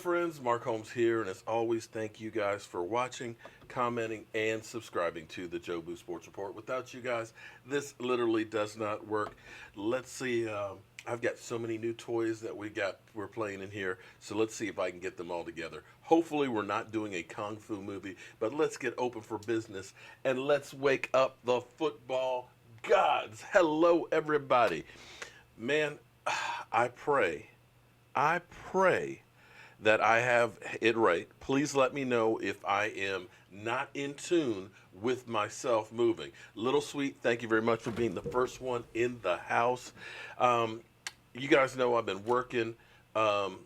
friends, Mark Holmes here, and as always, thank you guys for watching, commenting, and subscribing to the Joe Boo Sports Report. Without you guys, this literally does not work. Let's see. I've got so many new toys that we're playing in here, so let's see if I can get them all together. Hopefully, we're not doing a kung fu movie, but let's get open for business and let's wake up the football gods. Hello, everybody. Man, I pray that I have it right. Please let me know if I am not in tune with myself moving. Little Sweet, thank you very much for being the first one in the house. You guys know I've been working on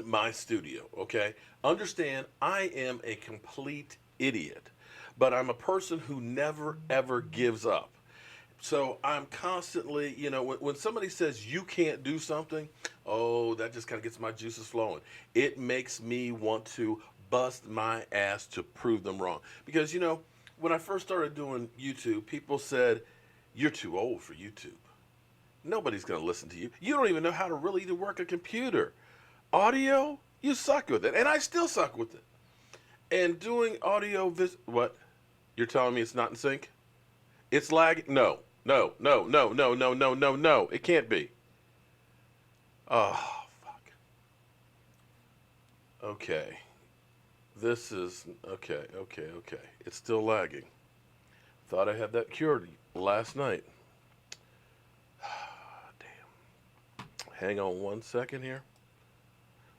my studio, okay? Understand, I am a complete idiot, but I'm a person who never, ever gives up. So I'm constantly, when somebody says you can't do something, oh, that just kind of gets my juices flowing. It makes me want to bust my ass to prove them wrong. Because, when I first started doing YouTube, people said, you're too old for YouTube. Nobody's going to listen to you. You don't even know how to really work a computer. Audio, you suck with it. And I still suck with it. And doing audio, what? You're telling me it's not in sync? It's lagging? No. No. It can't be. Oh, fuck. Okay. This is, okay. It's still lagging. Thought I had that cured last night. Damn. Hang on one second here.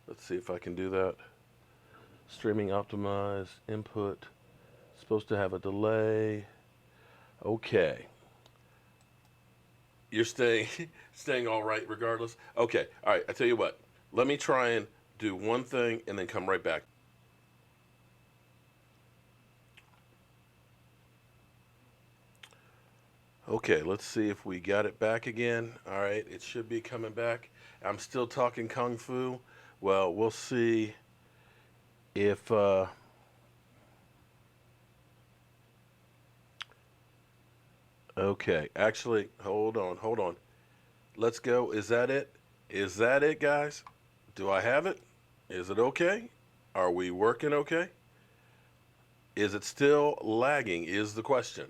Let's see if I can do that. Streaming optimize, input. Supposed to have a delay. Okay. You're staying all right regardless? Okay. All right. I tell you what. Let me try and do one thing and then come right back. Okay. Let's see if we got it back again. All right. It should be coming back. I'm still talking Kung Fu. Well, we'll see if... Okay, actually, hold on. Let's go. Is that it? Is that it, guys? Do I have it? Is it okay? Are we working okay? Is it still lagging is the question.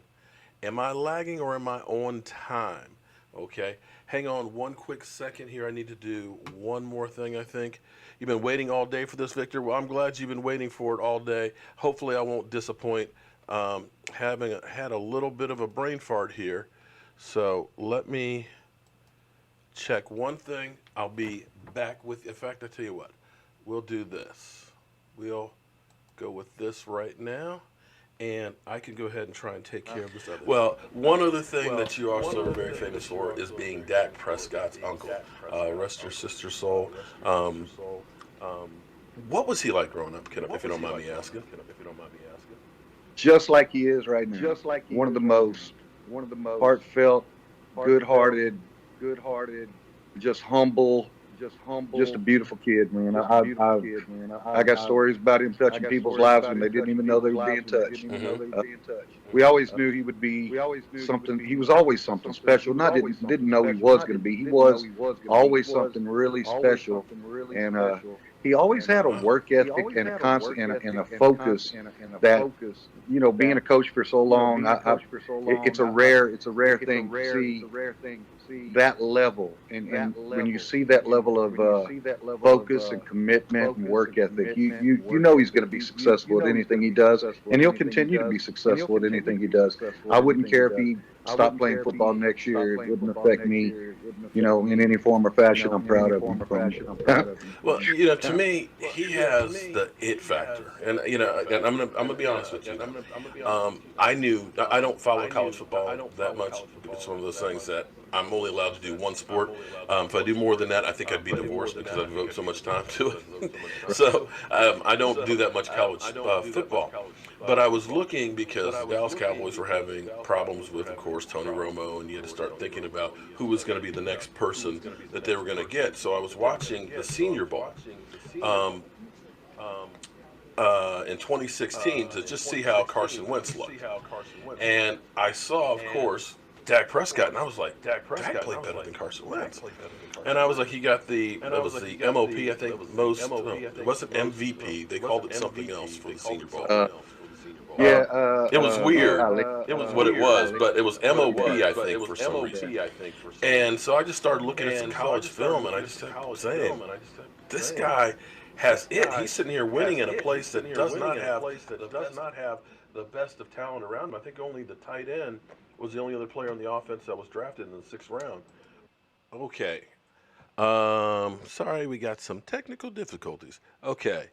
Am I lagging or am I on time? Okay, hang on one quick second here. I need to do one more thing, I think. You've been waiting all day for this, Victor. Well, I'm glad you've been waiting for it all day. Hopefully I won't disappoint. Having had a little bit of a brain fart here, so let me check one thing. I'll be back with. In fact, I tell you what, we'll do this. We'll go with this right now, and I can go ahead and try and take care of this other. Well, one other thing that you also are very famous for is being Dak Prescott's uncle. Rest your sister's soul. What was he like growing up, if you don't mind me asking? Just like he is right now. One of the most heartfelt, good-hearted, just humble, just a beautiful kid, man. I got stories about him touching people's lives when they didn't even know they were being touched. We always knew he would be something. He was always something special. Didn't know he was going to be. He was always something really special, and he always had a work ethic and a constant and a focus that, being a coach for so long, it's a rare thing to see that level. And when you see that level of focus and commitment and work ethic, you know he's going to be successful at anything he does, and he'll continue to be successful at anything he does. I wouldn't care if he stopped playing football next year. It wouldn't affect me, in any form or fashion. I'm proud of him. Well, to me, he has the it factor, and and I'm gonna be honest with you. I don't follow college football that much. It's one of those things that I'm only allowed to do one sport. If I do more than that, I think I'd be divorced because I devote so much time to it. So I don't do that much college football. But I was looking because the Dallas Cowboys were having problems with, of course, Tony Romo, and you had to start thinking about who was going to be the next person that they were going to get. So I was watching the Senior Bowl in 2016 to just see how Carson Wentz looked. And I saw, of course, Dak Prescott, and I was like, Dak played better than Carson Wentz. And I was like, he got the MOP, I think, most. No, it wasn't MVP. They called it something else for the Senior Bowl. Yeah, It was weird. golly. It was what it was, but it was MOP, I think, for some reason. And so I just started looking at some college film, and I just kept saying, this guy has it. He's sitting here winning in a place that does not have the best of talent around him. I think only the tight end was the only other player on the offense that was drafted in the 6th round. Okay. Sorry, we got some technical difficulties. Okay.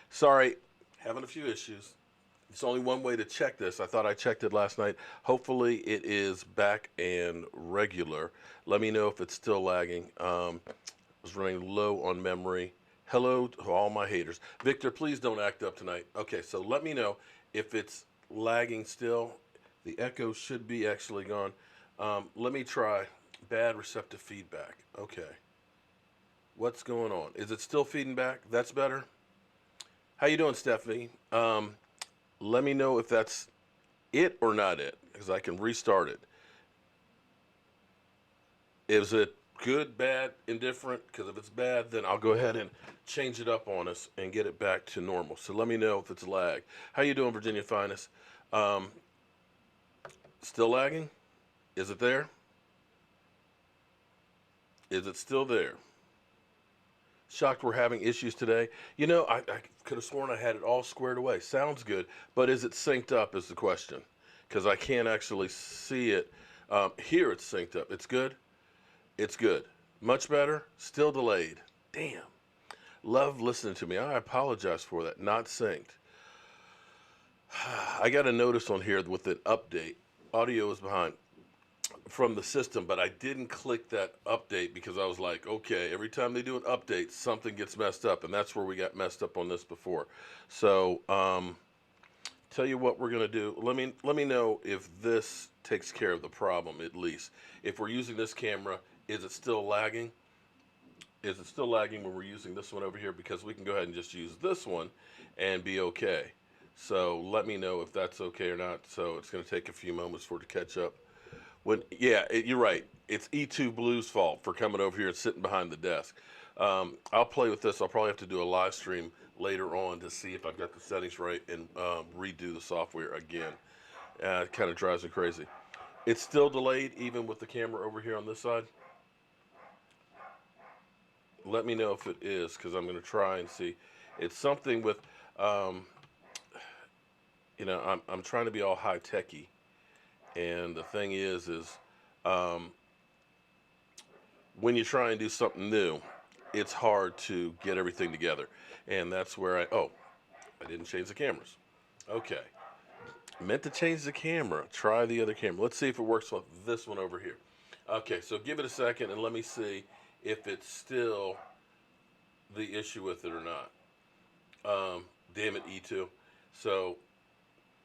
Sorry, having a few issues. It's only one way to check this. I thought I checked it last night. Hopefully it is back and regular. Let me know if it's still lagging. I was running low on memory. Hello to all my haters. Victor, please don't act up tonight. Okay, so let me know if it's lagging still. The echo should be actually gone. Let me try bad receptive feedback. Okay. What's going on? Is it still feeding back? That's better? How you doing, Stephanie? Let me know if that's it or not it, because I can restart it. Is it good, bad, indifferent? Because if it's bad, then I'll go ahead and change it up on us and get it back to normal. So let me know if it's lag. How you doing, Virginia Finest? Still lagging? Is it there? Is it still there? Shocked we're having issues today. You know, I could have sworn I had it all squared away. Sounds good, but is it synced up is the question. Because I can't actually see it. Here it's synced up. It's good? It's good. Much better? Still delayed. Damn. Love listening to me. I apologize for that. Not synced. I got a notice on here with an update. Audio is behind from the system, but I didn't click that update because I was like, okay, every time they do an update, something gets messed up, and that's where we got messed up on this before. So, tell you what we're gonna do. Let me know if this takes care of the problem at least. If we're using this camera, is it still lagging? Is it still lagging when we're using this one over here? Because we can go ahead and just use this one and be okay. So let me know if that's okay or not. So it's going to take a few moments for it to catch up. You're right. It's E2 Blue's fault for coming over here and sitting behind the desk. I'll play with this. I'll probably have to do a live stream later on to see if I've got the settings right and redo the software again. It kind of drives me crazy. It's still delayed even with the camera over here on this side. Let me know if it is, because I'm going to try and see. It's something with, I'm trying to be all high techy, and the thing is when you try and do something new, it's hard to get everything together, and that's where I didn't change the cameras. Okay, meant to change the camera. Try the other camera. Let's see if it works with this one over here. Okay, so give it a second and let me see if it's still the issue with it or not. Damn it, E2. So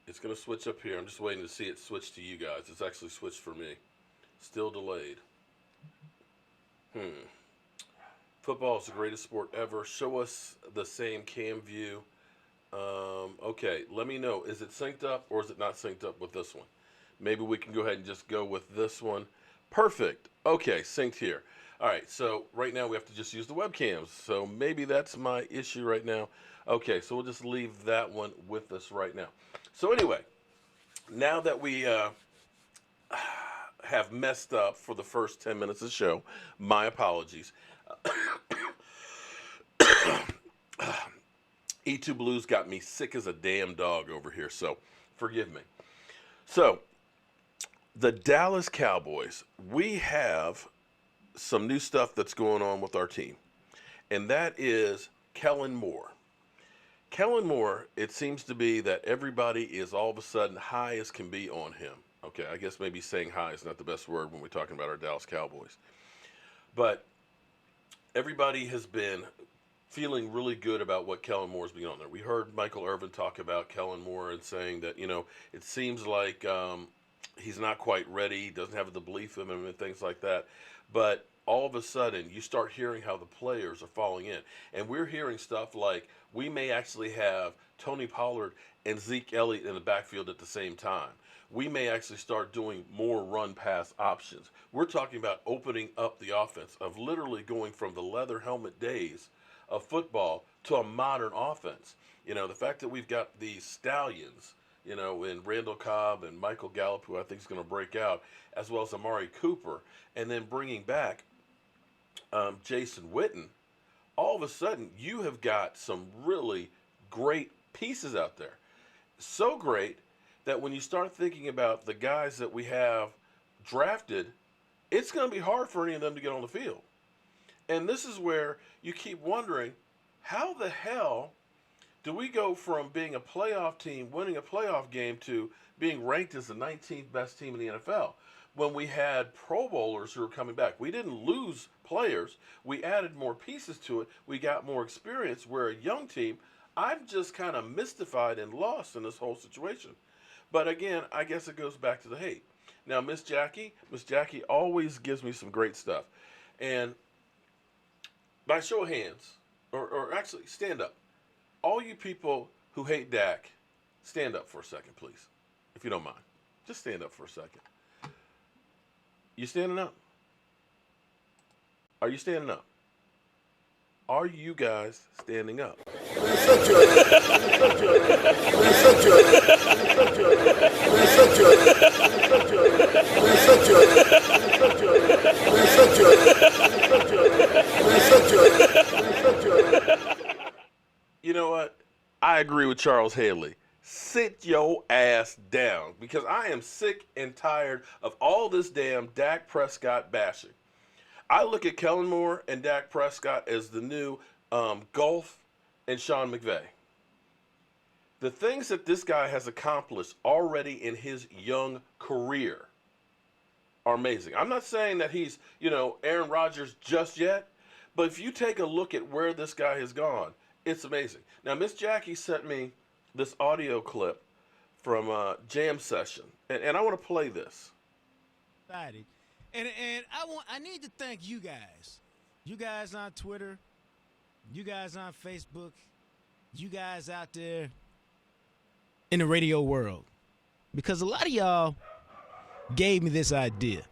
it's going to switch up here. I'm just waiting to see it switch to you guys. It's actually switched for me. Still delayed. Football is the greatest sport ever. Show us the same cam view. Okay, let me know. Is it synced up or is it not synced up with this one? Maybe we can go ahead and just go with this one. Perfect. Okay, synced here. All right, so right now we have to just use the webcams. So maybe that's my issue right now. Okay, so we'll just leave that one with us right now. So anyway, now that we have messed up for the first 10 minutes of the show, my apologies. E2 Blues got me sick as a damn dog over here, so forgive me. So, the Dallas Cowboys, we have some new stuff that's going on with our team, and that is Kellen Moore. Kellen Moore, it seems to be that everybody is all of a sudden high as can be on him. Okay, I guess maybe saying high is not the best word when we're talking about our Dallas Cowboys. But everybody has been feeling really good about what Kellen Moore's been on there. We heard Michael Irvin talk about Kellen Moore and saying that, it seems like he's not quite ready, doesn't have the belief in him and things like that. But all of a sudden, you start hearing how the players are falling in. And we're hearing stuff like we may actually have Tony Pollard and Zeke Elliott in the backfield at the same time. we may actually start doing more run-pass options. We're talking about opening up the offense, of literally going from the leather helmet days of football to a modern offense. You know, the fact that we've got these stallions, you know, in Randall Cobb and Michael Gallup, who I think is going to break out, as well as Amari Cooper, and then bringing back Jason Witten, all of a sudden you have got some really great pieces out there. So great that when you start thinking about the guys that we have drafted, it's going to be hard for any of them to get on the field. And this is where you keep wondering, how the hell do we go from being a playoff team, winning a playoff game, to being ranked as the 19th best team in the NFL when we had Pro Bowlers who were coming back? We didn't lose players. We added more pieces to it. We got more experience. We're a young team. I'm just kind of mystified and lost in this whole situation. But again, I guess it goes back to the hate. Now, Miss Jackie always gives me some great stuff. And by show of hands, or actually stand up. All you people who hate Dak, stand up for a second, please, if you don't mind. Just stand up for a second. You standing up? Are you standing up? Are you guys standing up? You know what? I agree with Charles Haley. Sit your ass down, because I am sick and tired of all this damn Dak Prescott bashing. I look at Kellen Moore and Dak Prescott as the new Golf and Sean McVey. The things that this guy has accomplished already in his young career are amazing. I'm not saying that he's, Aaron Rodgers just yet, but if you take a look at where this guy has gone, it's amazing. Now, Miss Jackie sent me this audio clip from a jam session, and I want to play this. And I need to thank you guys on Twitter, you guys on Facebook, you guys out there in the radio world, because a lot of y'all gave me this idea.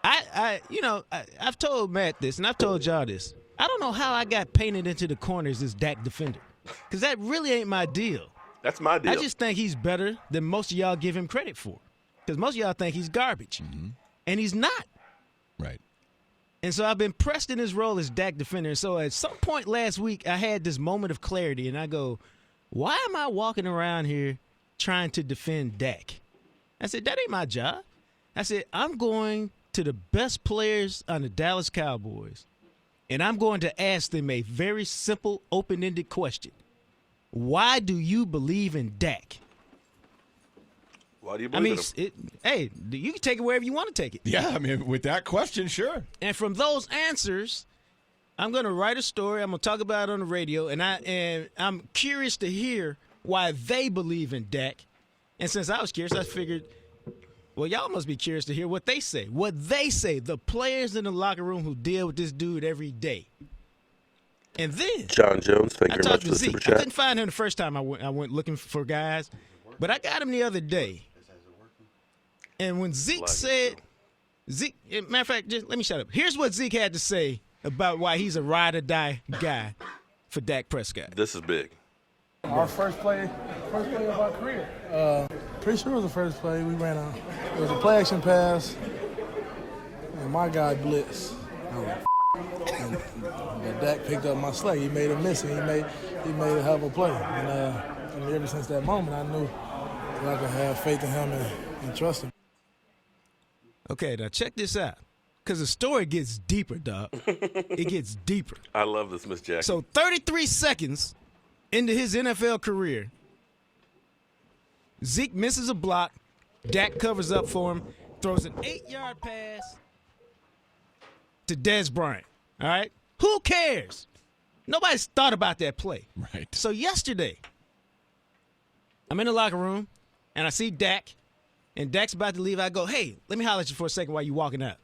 I've told Matt this, and I've told y'all this. I don't know how I got painted into the corner as this Dak defender, because that really ain't my deal. That's my deal. I just think he's better than most of y'all give him credit for, because most of y'all think he's garbage, and he's not. Right. And so I've been pressed in his role as Dak defender. And so at some point last week, I had this moment of clarity, and I go, why am I walking around here trying to defend Dak? I said, that ain't my job. I said, I'm going to the best players on the Dallas Cowboys, and I'm going to ask them a very simple, open-ended question. Why do you believe in Dak? Why do you believe in him? You can take it wherever you want to take it. Yeah, I mean, with that question, sure. And from those answers, I'm going to write a story. I'm going to talk about it on the radio, and I'm curious to hear why they believe in Dak. And since I was curious, I figured, well, y'all must be curious to hear what they say. What they say, the players in the locker room who deal with this dude every day. And then John Jones, thank you very much for the Zeke. super chat. I couldn't find him the first time I went looking for guys, but I got him the other day. And when Zeke said, matter of fact, just let me shut up. Here's what Zeke had to say about why he's a ride or die guy for Dak Prescott. This is big. Our first play of our career. Pretty sure it was the first play we ran on. It was a play action pass, and my guy blitzed. But Dak picked up my slack. He made a miss, and he made a hell of a play. And ever since that moment, I knew that I could have faith in him and trust him. Okay, now check this out, because the story gets deeper, dog. It gets deeper. I love this, Miss Jackie. So 33 seconds into his NFL career, Zeke misses a block. Dak covers up for him, throws an 8-yard pass to Dez Bryant. All right? Who cares? Nobody's thought about that play. Right. So yesterday, I'm in the locker room, and I see Dak, and Dak's about to leave. I go, hey, let me holler at you for a second while you're walking out.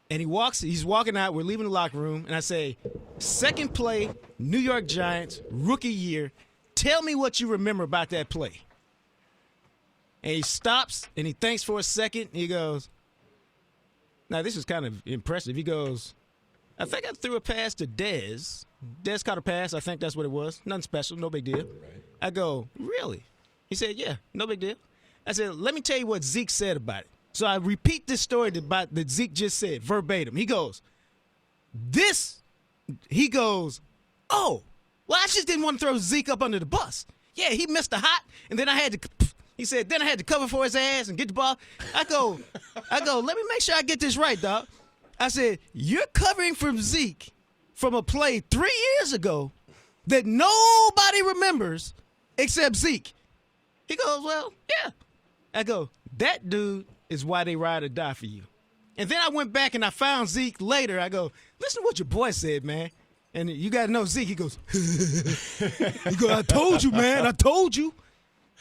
And he's walking out. We're leaving the locker room, and I say, second play, New York Giants, rookie year. Tell me what you remember about that play. And he stops and he thinks for a second. And he goes, now this is kind of impressive. He goes, I think I threw a pass to Dez. Dez caught a pass. I think that's what it was. Nothing special. No big deal. Right. I go, really? He said, yeah, no big deal. I said, let me tell you what Zeke said about it. So I repeat this story that Zeke just said verbatim. He goes, oh, well, I just didn't want to throw Zeke up under the bus. Yeah, he missed a hot, and then I had to cover for his ass and get the ball. I go, let me make sure I get this right, dog. I said, you're covering for Zeke from a play 3 years ago that nobody remembers except Zeke. He goes, well, yeah. I go, that dude is why they ride or die for you. And then I went back and I found Zeke later. I go, listen to what your boy said, man. And you got to know Zeke. He goes, I told you, man. I told you.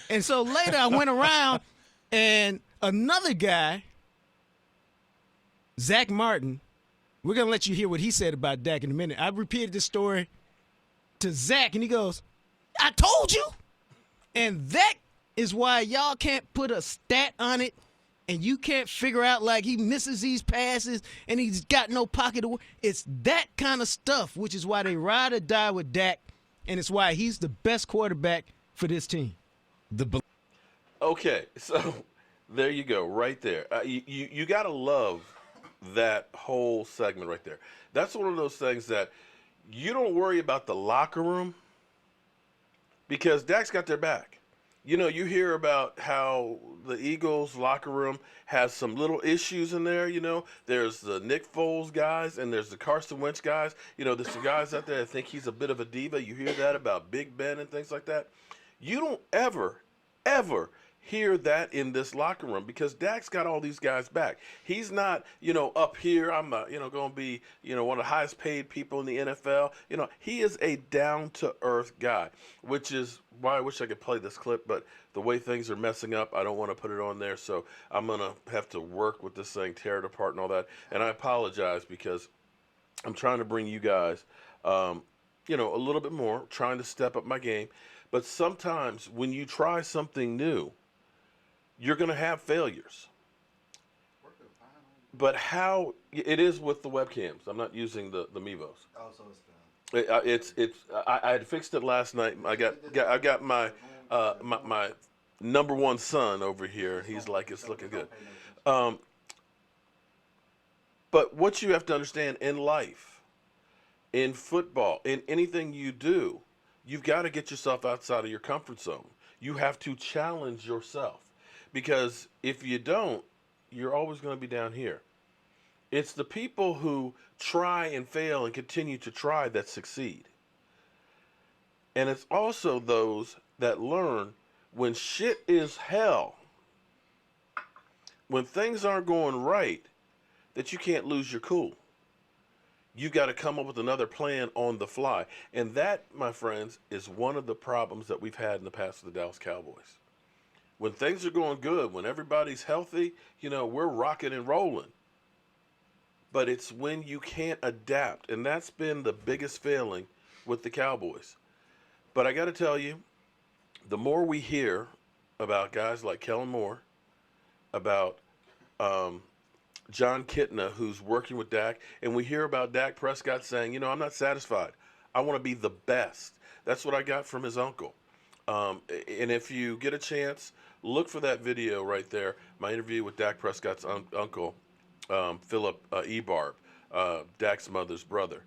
And so later I went around and another guy, Zach Martin, we're going to let you hear what he said about Dak in a minute. I repeated this story to Zach, and he goes, I told you. And that is why y'all can't put a stat on it, and you can't figure out, like, he misses these passes, and he's got no pocket. It's that kind of stuff, which is why they ride or die with Dak, and it's why he's the best quarterback for this team. Okay, so there you go, right there. You got to love that whole segment right there. That's one of those things that you don't worry about the locker room because Dak's got their back. You know, you hear about how the Eagles locker room has some little issues in there, you know. There's the Nick Foles guys and there's the Carson Wentz guys. You know, there's some guys out there that think he's a bit of a diva. You hear that about Big Ben and things like that. You don't ever hear that in this locker room because Dak's got all these guys back. He's not, you know, up here. I'm, going to be, one of the highest paid people in the NFL. You know, he is a down-to-earth guy, which is why I wish I could play this clip, but the way things are messing up, I don't want to put it on there, so I'm going to have to work with this thing, tear it apart and all that. And I apologize because I'm trying to bring you guys, a little bit more, trying to step up my game. But sometimes when you try something new, you're going to have failures. But how it is with the webcams. I'm not using the Mevos. Oh, so it's done. I had fixed it last night. I got my my number one son over here. He's like, it's looking good. But what you have to understand in life, in football, in anything you do, you've got to get yourself outside of your comfort zone. You have to challenge yourself. Because if you don't, you're always going to be down here. It's the people who try and fail and continue to try that succeed. And it's also those that learn when shit is hell, when things aren't going right, that you can't lose your cool. You got to come up with another plan on the fly. And that, my friends, is one of the problems that we've had in the past with the Dallas Cowboys. When things are going good, when everybody's healthy, we're rocking and rolling. But it's when you can't adapt, and that's been the biggest failing with the Cowboys. But I got to tell you, the more we hear about guys like Kellen Moore, about John Kitna, who's working with Dak, and we hear about Dak Prescott saying, I'm not satisfied. I want to be the best. That's what I got from his uncle. And if you get a chance, look for that video right there, my interview with Dak Prescott's uncle, Philip Ebarb, Dak's mother's brother.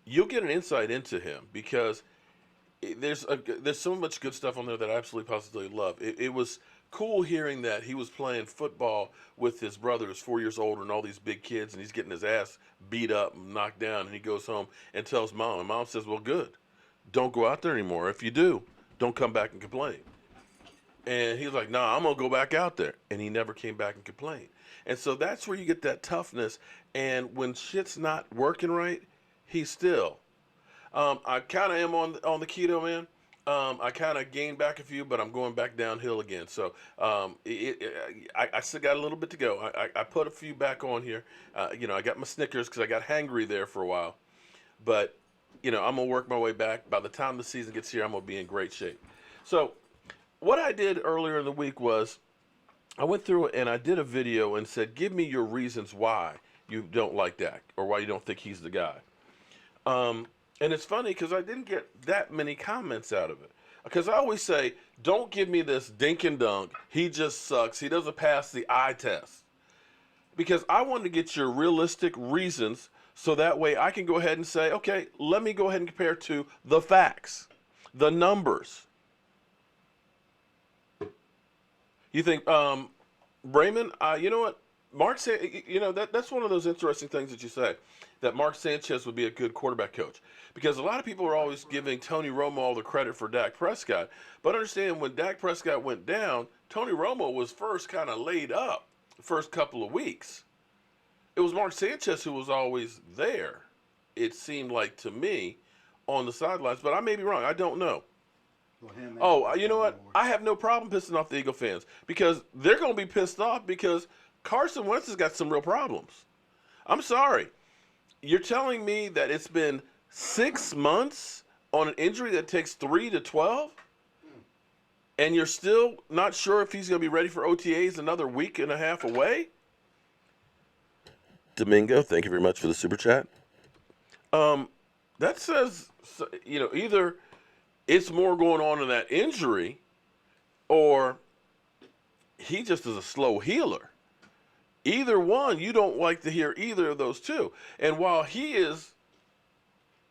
You'll get an insight into him because there's so much good stuff on there that I absolutely positively love. It was cool hearing that he was playing football with his brother who's 4 years older and all these big kids, and he's getting his ass beat up and knocked down, and he goes home and tells mom, and mom says, well, good. Don't go out there anymore. If you do, don't come back and complain. And he was like, nah, I'm going to go back out there. And he never came back and complained. And so that's where you get that toughness. And when shit's not working right, he's still. I kind of am on the keto, man. I kind of gained back a few, but I'm going back downhill again. So I still got a little bit to go. I put a few back on here. I got my Snickers because I got hangry there for a while. But, I'm going to work my way back. By the time the season gets here, I'm going to be in great shape. So what I did earlier in the week was I went through it and I did a video and said, give me your reasons why you don't like Dak or why you don't think he's the guy. And it's funny because I didn't get that many comments out of it. Because I always say, don't give me this dink and dunk. He just sucks. He doesn't pass the eye test. Because I wanted to get your realistic reasons so that way I can go ahead and say, okay, let me go ahead and compare to the facts, the numbers. You think, Raymond, you know what? That's one of those interesting things that you say, that Mark Sanchez would be a good quarterback coach. Because a lot of people are always giving Tony Romo all the credit for Dak Prescott. But understand, when Dak Prescott went down, Tony Romo was first kind of laid up the first couple of weeks. It was Mark Sanchez who was always there, it seemed like to me, on the sidelines. But I may be wrong. I don't know. Oh, you know what? I have no problem pissing off the Eagle fans because they're going to be pissed off because Carson Wentz has got some real problems. I'm sorry. You're telling me that it's been 6 months on an injury that takes 3 to 12? And you're still not sure if he's going to be ready for OTAs another week and a half away? Domingo, thank you very much for the super chat. That says, either it's more going on in that injury, or he just is a slow healer. Either one, you don't like to hear either of those two. And while he is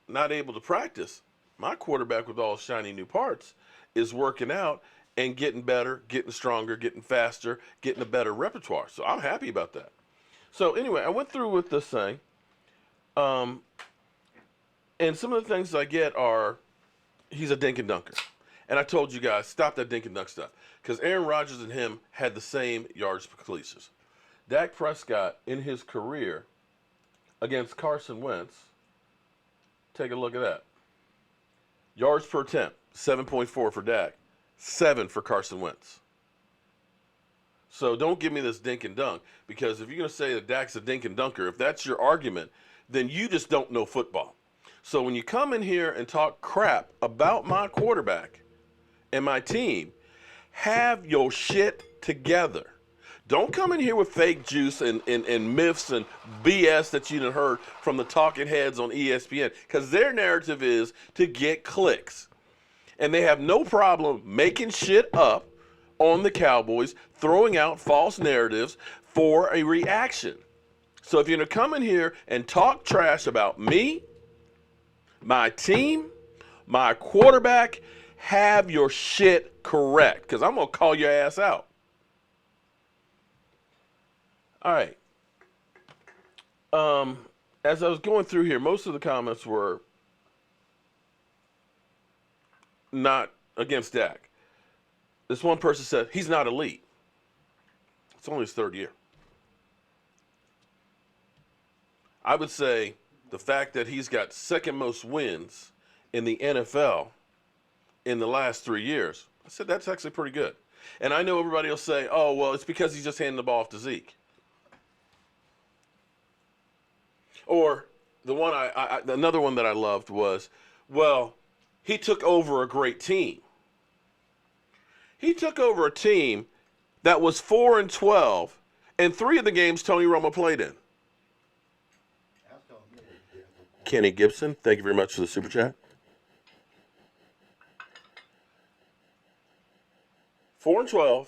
not able to practice, my quarterback with all his shiny new parts is working out and getting better, getting stronger, getting faster, getting a better repertoire. So I'm happy about that. So anyway, I went through with this thing. And some of the things I get are, he's a dink and dunker. And I told you guys, stop that dink and dunk stuff. Because Aaron Rodgers and him had the same yards per completions. Dak Prescott, in his career, against Carson Wentz, take a look at that. Yards per attempt, 7.4 for Dak, 7 for Carson Wentz. So don't give me this dink and dunk, because if you're going to say that Dak's a dink and dunker, if that's your argument, then you just don't know football. So when you come in here and talk crap about my quarterback and my team, have your shit together. Don't come in here with fake juice and myths and BS that you done heard from the talking heads on ESPN, because their narrative is to get clicks. And they have no problem making shit up on the Cowboys, throwing out false narratives for a reaction. So if you're going to come in here and talk trash about me, my team, my quarterback, have your shit correct, because I'm going to call your ass out. All right. As I was going through here, most of the comments were not against Dak. This one person said, he's not elite. It's only his third year. I would say the fact that he's got second most wins in the NFL in the last 3 years, I said that's actually pretty good. And I know everybody will say, oh, well, it's because he's just handing the ball off to Zeke. Or the one another one that I loved was, well, he took over a great team. He took over a team that was 4-12, and 3 of the games Tony Romo played in. Kenny Gibson, thank you very much for the super chat. 4-12,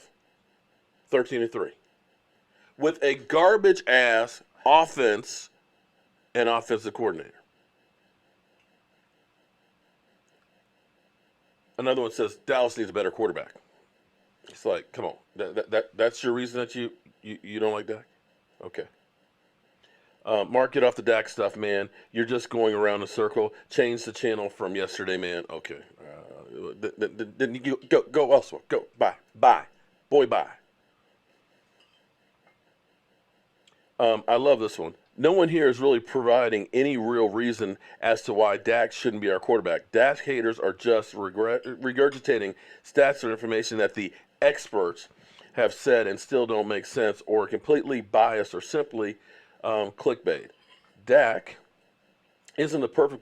13-3, with a garbage ass offense and offensive coordinator. Another one says Dallas needs a better quarterback. It's like, come on, that's your reason that you don't like Dak? Okay. Mark, get off the Dak stuff, man. You're just going around in a circle. Change the channel from yesterday, man. Okay. Then you go elsewhere. Go. Bye. Boy, bye. I love this one. No one here is really providing any real reason as to why Dak shouldn't be our quarterback. Dak haters are just regurgitating stats or information that the experts have said and still don't make sense, or completely biased, or simply clickbait. Dak isn't the perfect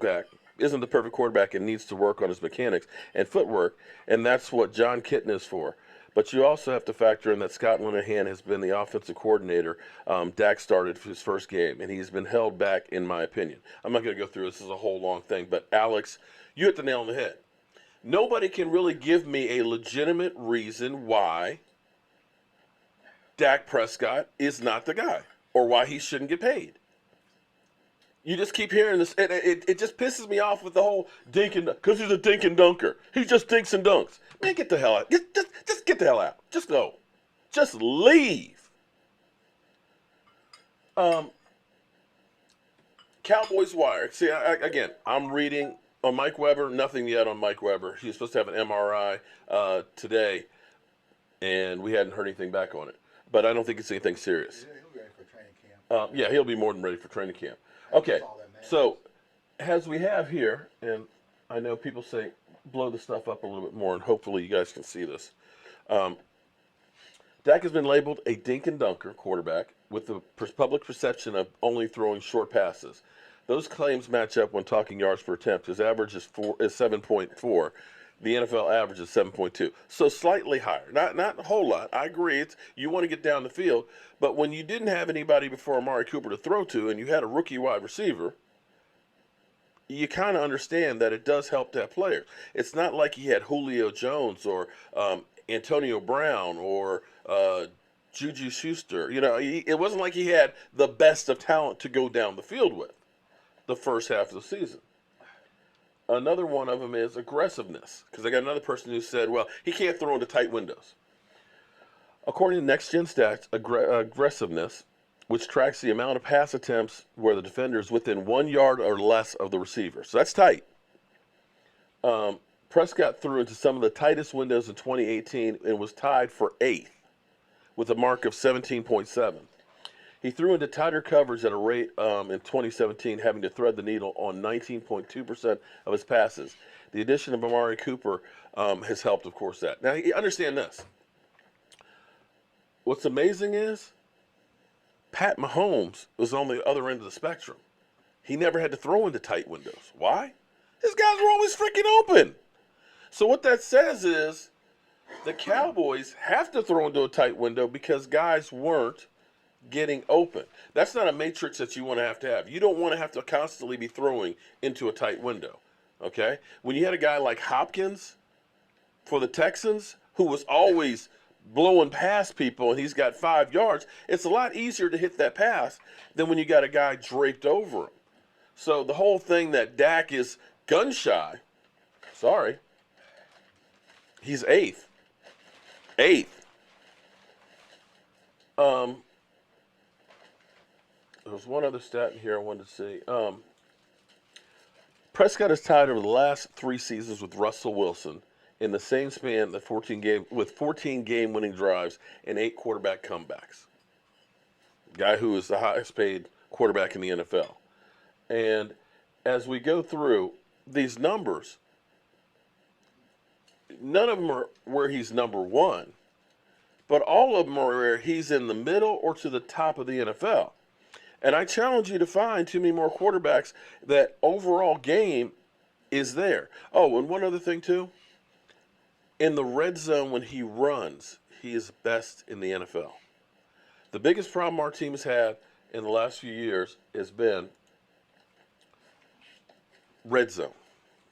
quarterback, and needs to work on his mechanics and footwork, and that's what John Kitten is for. But you also have to factor in that Scott Linehan has been the offensive coordinator. Dak started his first game, and he's been held back, in my opinion. I'm not going to go through this. This is a whole long thing. But, Alex, you hit the nail on the head. Nobody can really give me a legitimate reason why Dak Prescott is not the guy or why he shouldn't get paid. You just keep hearing this. It just pisses me off with the whole dink and because he's a dink and dunker. He just dinks and dunks. Man, get the hell out. Just get the hell out. Just go. Just leave. Cowboys Wire. See, again, I'm reading on Mike Weber. Nothing yet on Mike Weber. He was supposed to have an MRI today, and we hadn't heard anything back on it. But I don't think it's anything serious. He'll be ready for training camp. Yeah, he'll be more than ready for training camp. Okay, so as we have here, and I know people say blow the stuff up a little bit more, and hopefully you guys can see this. Dak has been labeled a dink and dunker quarterback with the public perception of only throwing short passes. Those claims match up when talking yards per attempt. His average is 7.4. The NFL average is 7.2, so slightly higher. Not a whole lot. I agree. You want to get down the field, but when you didn't have anybody before Amari Cooper to throw to, and you had a rookie wide receiver, you kind of understand that it does help to have players. It's not like he had Julio Jones or Antonio Brown or Juju Schuster. You know, it wasn't like he had the best of talent to go down the field with the first half of the season. Another one of them is aggressiveness, because I got another person who said, well, he can't throw into tight windows. According to Next Gen Stats, aggressiveness, which tracks the amount of pass attempts where the defender is within 1 yard or less of the receiver. So that's tight. Prescott threw into some of the tightest windows in 2018 and was tied for 8th with a mark of 17.7. He threw into tighter coverage at a rate in 2017, having to thread the needle on 19.2% of his passes. The addition of Amari Cooper has helped, of course, that. Now, understand this. What's amazing is Pat Mahomes was on the other end of the spectrum. He never had to throw into tight windows. Why? His guys were always freaking open. So what that says is the Cowboys have to throw into a tight window because guys weren't getting open. That's not a matrix that you want to have. You don't want to have to constantly be throwing into a tight window, okay? When you had a guy like Hopkins for the Texans who was always blowing past people and he's got 5 yards, it's a lot easier to hit that pass than when you got a guy draped over him. So the whole thing that Dak is gun shy, sorry, he's 8th. 8th. There was one other stat in here I wanted to see. Prescott is tied over the last 3 seasons with Russell Wilson in the same span with 14 game-winning drives and 8 quarterback comebacks. Guy who is the highest paid quarterback in the NFL. And as we go through these numbers, none of them are where he's number 1, but all of them are where he's in the middle or to the top of the NFL. And I challenge you to find too many more quarterbacks that overall game is there. Oh, and one other thing too. In the red zone when he runs, he is best in the NFL. The biggest problem our team has had in the last few years has been red zone.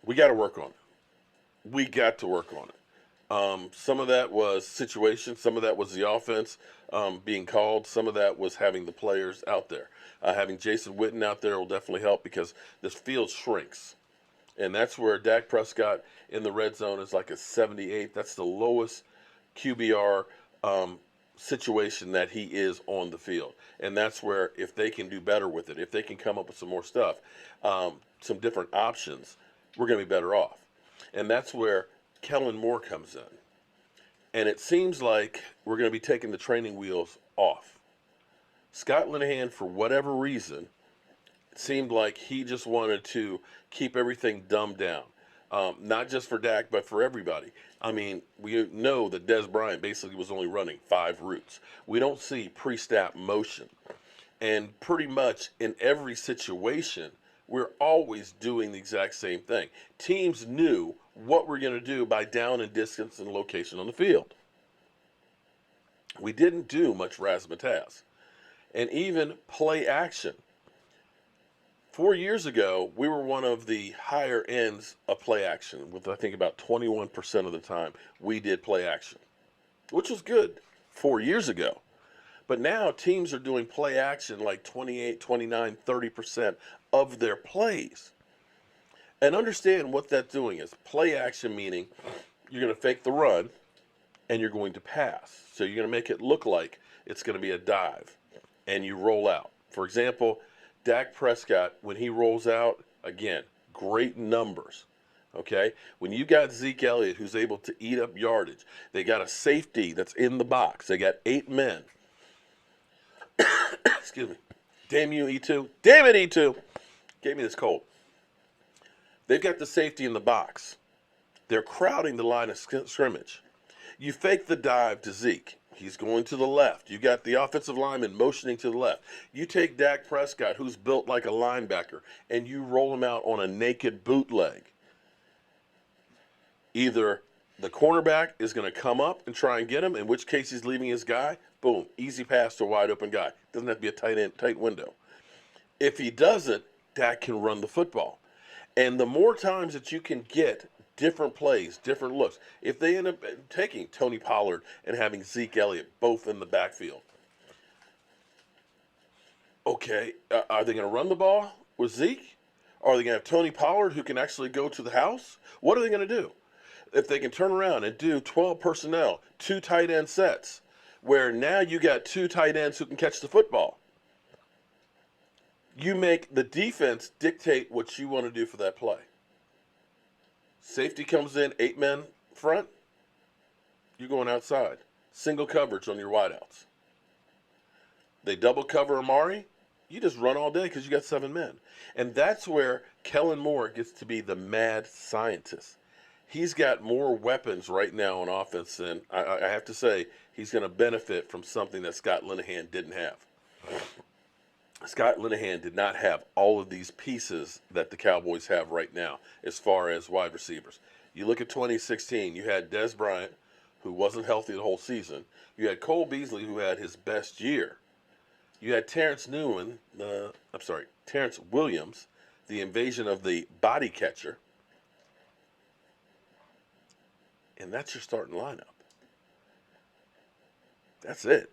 We got to work on it. We got to work on it. Some of that was situation. Some of that was the offense being called. Some of that was having the players out there. Having Jason Witten out there will definitely help because this field shrinks. And that's where Dak Prescott in the red zone is like a 78. That's the lowest QBR situation that he is on the field. And that's where if they can do better with it, if they can come up with some more stuff, some different options, we're going to be better off. And that's where Kellen Moore comes in. And it seems like we're going to be taking the training wheels off. Scott Linehan, for whatever reason, it seemed like he just wanted to keep everything dumbed down. Not just for Dak, but for everybody. I mean, we know that Des Bryant basically was only running 5 routes. We don't see pre-snap motion. And pretty much in every situation, we're always doing the exact same thing. Teams knew what we're going to do by down and distance and location on the field. We didn't do much razzmatazz. And even play action. 4 years ago, we were one of the higher ends of play action, with I think about 21% of the time we did play action, which was good 4 years ago. But now teams are doing play action like 28, 29, 30% of their plays. And understand what that's doing is play action, meaning you're going to fake the run and you're going to pass. So you're going to make it look like it's going to be a dive and you roll out. For example, Dak Prescott, when he rolls out, again, great numbers. Okay? When you got Zeke Elliott who's able to eat up yardage, they got a safety that's in the box. They got 8 men. Excuse me. Damn you, E2. Damn it, E2. Gave me this cold. They've got the safety in the box. They're crowding the line of scrimmage. You fake the dive to Zeke. He's going to the left. You got the offensive lineman motioning to the left. You take Dak Prescott, who's built like a linebacker, and you roll him out on a naked bootleg. Either the cornerback is going to come up and try and get him, in which case he's leaving his guy. Boom, easy pass to a wide open guy. Doesn't have to be a tight window. If he doesn't, Dak can run the football. And the more times that you can get different plays, different looks, if they end up taking Tony Pollard and having Zeke Elliott both in the backfield, okay, are they going to run the ball with Zeke? Or are they going to have Tony Pollard who can actually go to the house? What are they going to do? If they can turn around and do 12 personnel, 2 tight end sets, where now you got 2 tight ends who can catch the football. You make the defense dictate what you want to do for that play. Safety comes in, 8 men front, you're going outside. Single coverage on your wideouts. They double cover Amari, you just run all day because you got 7 men. And that's where Kellen Moore gets to be the mad scientist. He's got more weapons right now on offense, and I have to say he's going to benefit from something that Scott Linehan didn't have. Scott Linehan did not have all of these pieces that the Cowboys have right now as far as wide receivers. You look at 2016, you had Des Bryant, who wasn't healthy the whole season. You had Cole Beasley, who had his best year. You had Terrence Williams, the invasion of the body catcher. And that's your starting lineup. That's it.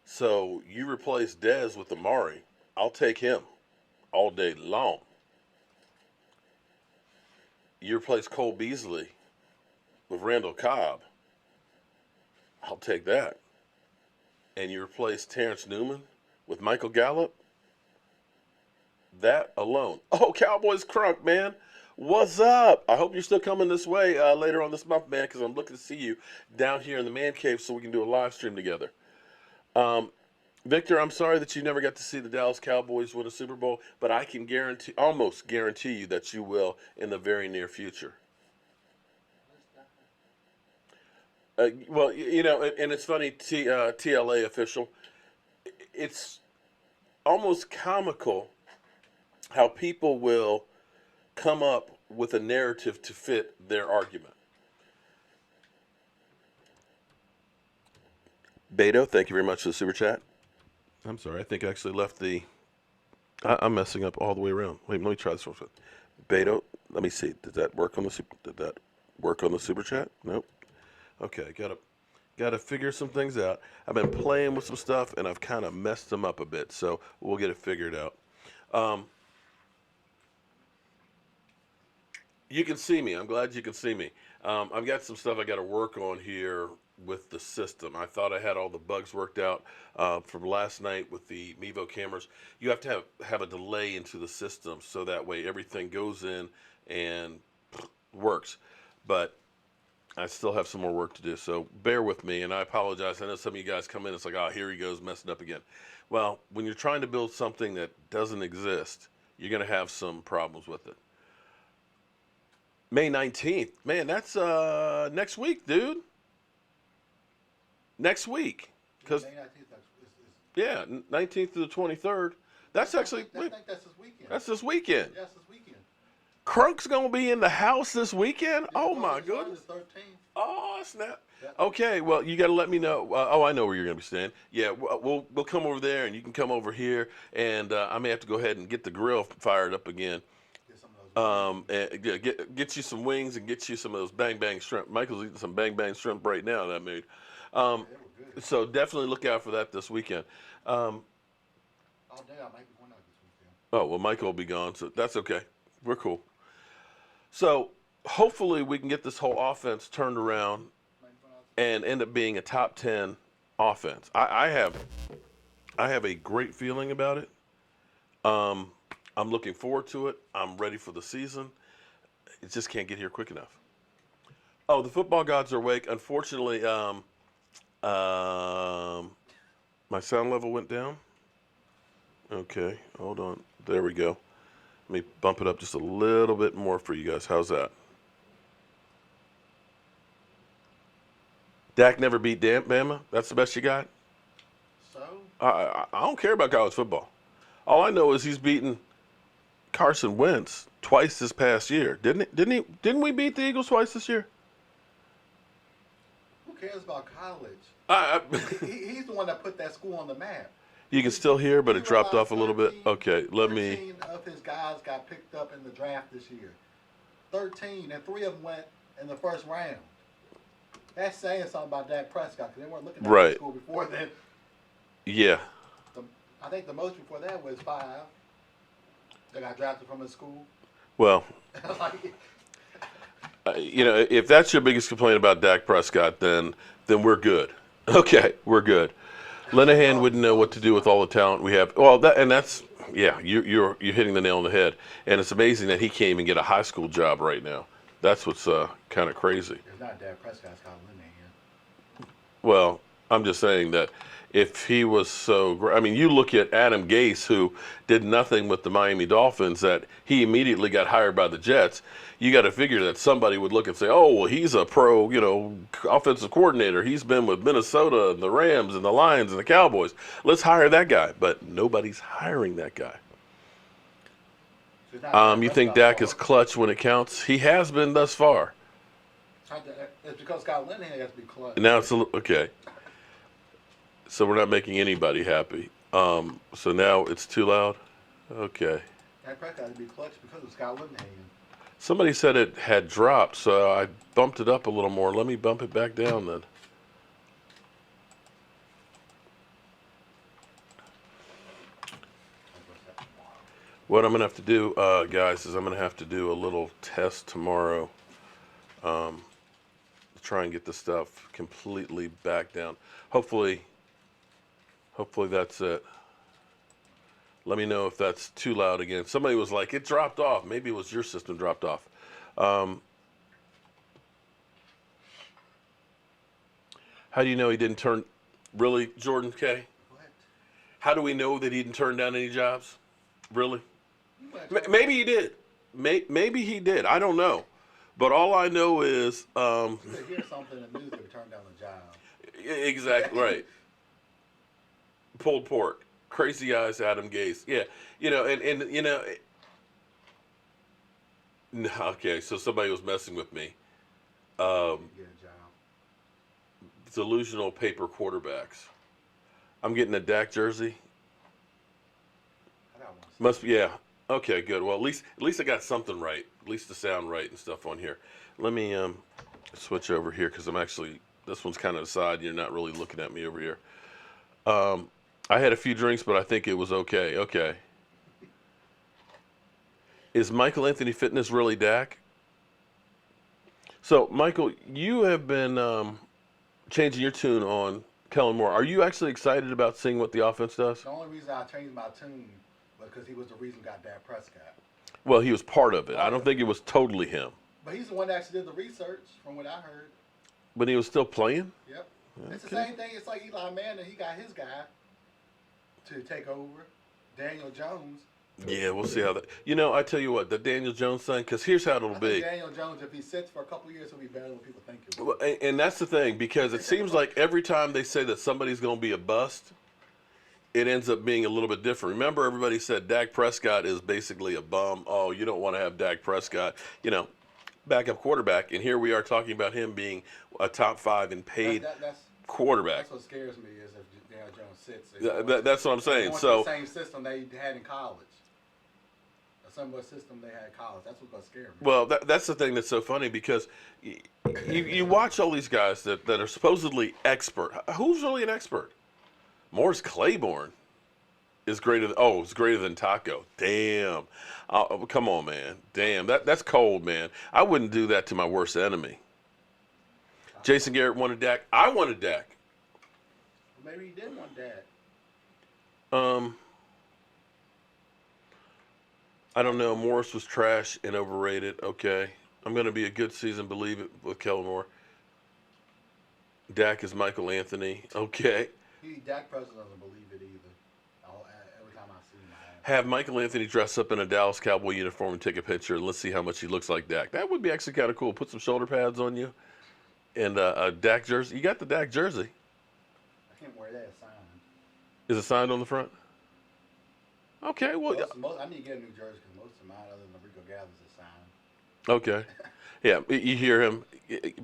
So you replace Dez with Amari. I'll take him all day long. You replace Cole Beasley with Randall Cobb. I'll take that. And you replace Terrence Newman with Michael Gallup. That alone. Oh, Cowboys Crunk, man. What's up? I hope you're still coming this way later on this month, man, because I'm looking to see you down here in the man cave so we can do a live stream together. Victor, I'm sorry that you never got to see the Dallas Cowboys win a Super Bowl, but I can almost guarantee you that you will in the very near future. Well, you know, and it's funny, TLA official, it's almost comical how people will come up with a narrative to fit their argument. Beto, thank you very much for the super chat. I'm sorry, I think I actually left I'm messing up all the way around. Wait, let me try this one. Beto, let me see. Did that work on the super chat? Nope. Okay, gotta figure some things out. I've been playing with some stuff and I've kind of messed them up a bit, so we'll get it figured out. You can see me. I'm glad you can see me. I've got some stuff I got to work on here with the system. I thought I had all the bugs worked out from last night with the Mevo cameras. You have to have a delay into the system so that way everything goes in and works. But I still have some more work to do, so bear with me, and I apologize. I know some of you guys come in, it's like, oh, here he goes, messing up again. Well, when you're trying to build something that doesn't exist, you're going to have some problems with it. May 19th. Man, that's next week, dude. Next week. Because yeah, 19th to the 23rd. That's actually I think that's this weekend. That's this weekend. Yes, this weekend. Crunk's gonna be in the house this weekend. Oh my goodness. The 13th. Oh snap. Okay, well, you got to let me know. I know where you're going to be staying. Yeah, we'll come over there, and you can come over here, and I may have to go ahead and get the grill fired up again. And get you some wings and get you some of those bang bang shrimp. Michael's eating some bang bang shrimp right now that I made. So definitely look out for that this weekend. All day I might be going out this weekend. Oh, well, Michael will be gone, so that's okay. We're cool. So hopefully we can get this whole offense turned around and end up being a top 10 offense. I have a great feeling about it. I'm looking forward to it. I'm ready for the season. It just can't get here quick enough. Oh, the football gods are awake. Unfortunately, my sound level went down. Okay, hold on. There we go. Let me bump it up just a little bit more for you guys. How's that? Dak never beat Bama? That's the best you got? So? I don't care about college football. All I know is he's beaten Carson Wentz twice this past year. Didn't we beat the Eagles twice this year? Who cares about college? He's the one that put that school on the map. You can still hear, but He it dropped off realized a little bit. 13 Okay, let 13 me. of his guys got picked up in the draft this year. 13, and 3 of them went in the first round. That's saying something about Dak Prescott because they weren't looking at Right. the school before then. Yeah. I think the most before that was 5 that got drafted from his school. Well, Like, if that's your biggest complaint about Dak Prescott, then we're good. Okay, we're good. Linehan wouldn't know what to do with all the talent we have. Well, you're hitting the nail on the head, and it's amazing that he can't even get a high school job right now. That's what's kind of crazy. it's not Dak Prescott, it's Kyle Linehan. Well, I'm just saying that if he was so great, I mean, you look at Adam Gase, who did nothing with the Miami Dolphins, that he immediately got hired by the Jets. You got to figure that somebody would look and say, oh, well, he's a pro, offensive coordinator. He's been with Minnesota and the Rams and the Lions and the Cowboys. Let's hire that guy. But nobody's hiring that guy. So it's not You Dak think Prescott's Dak is fault. clutch when it counts? He has been thus far. It's because Kyle Linehan has to be clutch. Now it's okay. So we're not making anybody happy. So now it's too loud. Okay. Dak Prescott had to be clutch because of Scott Linehan. Somebody said it had dropped, so I bumped it up a little more. Let me bump it back down then. What I'm going to have to do, guys, is I'm going to have to do a little test tomorrow to try and get this stuff completely back down. Hopefully that's it. Let me know if that's too loud again. Somebody was like, it dropped off. Maybe it was your system dropped off. How do you know he didn't turn? Really, Jordan K? What? How do we know that he didn't turn down any jobs? Really? You Maybe he did. Maybe he did. I don't know. But all I know is could hear something in the news that would turn down the job. exactly right. Pulled pork. Crazy eyes, Adam Gase. Yeah, okay, so somebody was messing with me. Get a job. Delusional paper quarterbacks. I'm getting a Dak jersey. I got one. Must be, yeah. Okay, good. Well, at least I got something right. At least the sound right and stuff on here. Let me switch over here because this one's kind of aside. You're not really looking at me over here. I had a few drinks, but I think it was okay. Okay. Is Michael Anthony Fitness really Dak? So, Michael, you have been changing your tune on Kellen Moore. Are you actually excited about seeing what the offense does? The only reason I changed my tune was because he was the reason got Dak Prescott. Well, he was part of it. I don't think it was totally him. But he's the one that actually did the research, from what I heard. But he was still playing? Yep. It's the Okay. same thing. It's like Eli Manning. He got his guy to take over, Daniel Jones. Yeah, we'll see how that. I tell you what, the Daniel Jones thing, because here's how it'll I think be. Daniel Jones, if he sits for a couple of years, he'll be better than people think he'll be. Well, and that's the thing, because it seems like every time they say that somebody's going to be a bust, it ends up being a little bit different. Remember, everybody said Dak Prescott is basically a bum. Oh, you don't want to have Dak Prescott. backup quarterback, and here we are talking about him being a top 5 in paid quarterback. That's what scares me is if Daniel Jones sits. That's what I'm saying. So the same system they had in college, a similar system they had in college. That's what's gonna scare me. Well, that's the thing that's so funny because you watch all these guys that are supposedly expert. Who's really an expert? Morris Claiborne is greater than it's greater than Taco. Damn. Come on, man. Damn. That's cold, man. I wouldn't do that to my worst enemy. Jason Garrett wanted Dak. I wanted Dak. Maybe he did want Dak. I don't know. Morris was trash and overrated. Okay. I'm going to be a good season, believe it, with Kellen Moore. Dak is Michael Anthony. Okay. Dak Prescott doesn't believe it either. Every time I see him, have Michael Anthony dress up in a Dallas Cowboy uniform and take a picture, and let's see how much he looks like Dak. That would be actually kind of cool. Put some shoulder pads on you and a Dak jersey. You got the Dak jersey. I can't wear that signed. Is it signed on the front? Okay, well. I need to get a new jersey because most of mine, other than the Rico Gathers, is signed. Okay. Yeah, you hear him.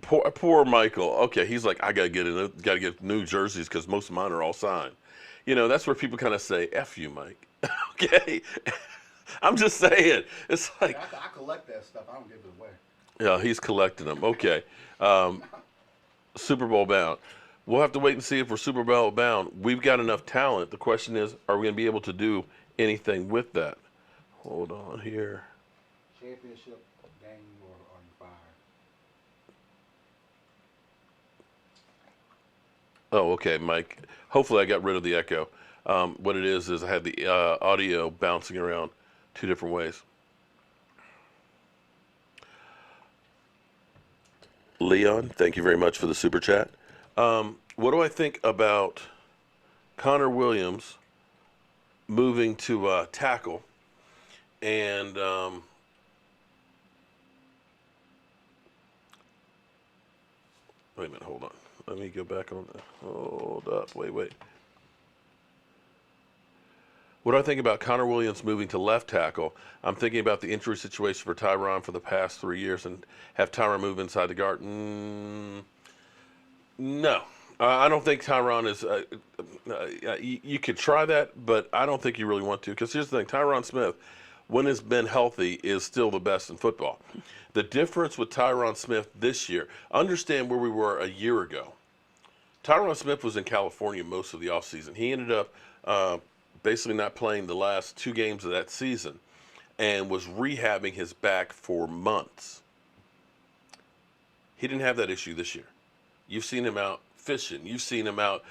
Poor Michael. Okay, he's like, I gotta get new jerseys because most of mine are all signed. You know, that's where people kind of say, "F you, Mike." Okay, I'm just saying. It's like I collect that stuff. I don't give it away. Yeah, he's collecting them. Okay, Super Bowl bound. We'll have to wait and see if we're Super Bowl bound. We've got enough talent. The question is, are we gonna be able to do anything with that? Hold on here. Championship game or are you fired? Oh, okay, Mike. Hopefully I got rid of the echo. What it is I had the audio bouncing around 2 different ways. Leon, thank you very much for the super chat. What do I think about Connor Williams moving to tackle and wait a minute, hold on. Let me go back on that. Hold up. Wait. What do I think about Connor Williams moving to left tackle? I'm thinking about the injury situation for Tyron for the past 3 years and have Tyron move inside the guard. No. I don't think Tyron is you could try that, but I don't think you really want to. Because here's the thing. Tyron Smith, when he's been healthy, is still the best in football. The difference with Tyron Smith this year, understand where we were a year ago. Tyron Smith was in California most of the offseason. He ended up basically not playing the last 2 games of that season and was rehabbing his back for months. He didn't have that issue this year. You've seen him out fishing. You've seen him out,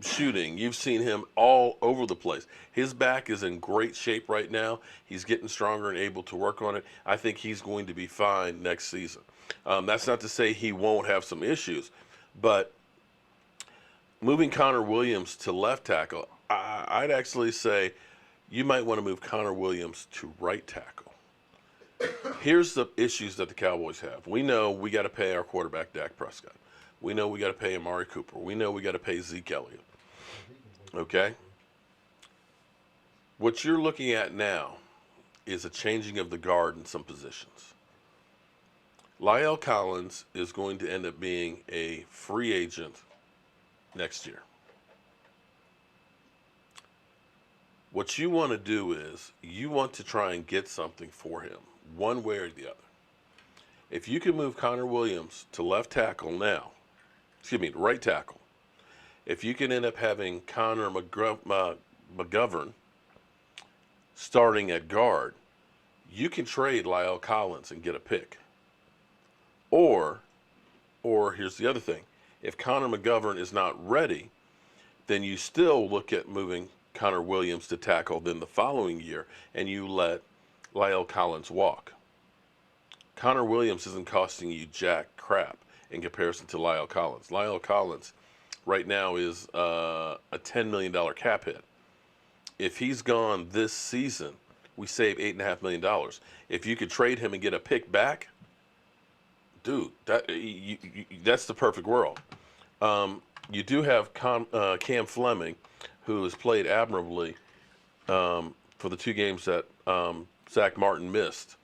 shooting. You've seen him all over the place. His back is in great shape right now. He's getting stronger and able to work on it. I think he's going to be fine next season. That's not to say he won't have some issues, but moving Connor Williams to left tackle, I'd actually say you might want to move Connor Williams to right tackle. Here's the issues that the Cowboys have. We know we got to pay our quarterback, Dak Prescott. We know we got to pay Amari Cooper. We know we got to pay Zeke Elliott. Okay? What you're looking at now is a changing of the guard in some positions. La'el Collins is going to end up being a free agent next year. What you want to do is you want to try and get something for him, one way or the other. If you can move Connor Williams to left tackle now, right tackle, if you can end up having Connor McGovern starting at guard, you can trade La'el Collins and get a pick. Or here's the other thing. If Connor McGovern is not ready, then you still look at moving Connor Williams to tackle then the following year, and you let La'el Collins walk. Connor Williams isn't costing you jack crap in comparison to La'el Collins. La'el Collins right now is a $10 million cap hit. If he's gone this season, we save $8.5 million. If you could trade him and get a pick back, dude, that's the perfect world. You do have Cam Fleming, who has played admirably for the 2 games that Zach Martin missed.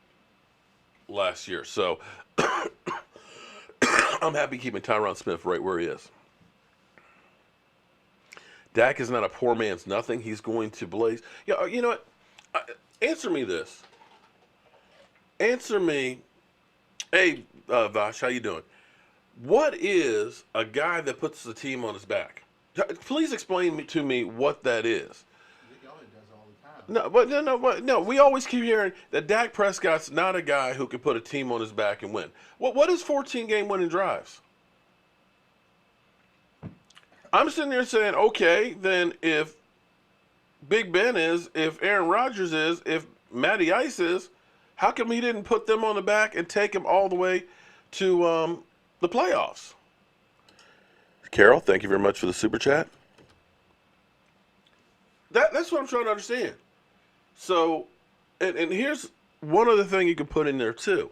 last year. So I'm happy keeping Tyron Smith right where he is. Dak is not a poor man's nothing. He's going to blaze. Yeah, you know what? Answer me this. Answer me. Hey, Vash, how you doing? What is a guy that puts the team on his back? Please explain to me what that is. No. We always keep hearing that Dak Prescott's not a guy who can put a team on his back and win. What is 14-game winning drives? I'm sitting there saying, okay, then if Big Ben is, if Aaron Rodgers is, if Matty Ice is, how come he didn't put them on the back and take them all the way to the playoffs? Carol, thank you very much for the super chat. That's what I'm trying to understand. So, and here's one other thing you can put in there too.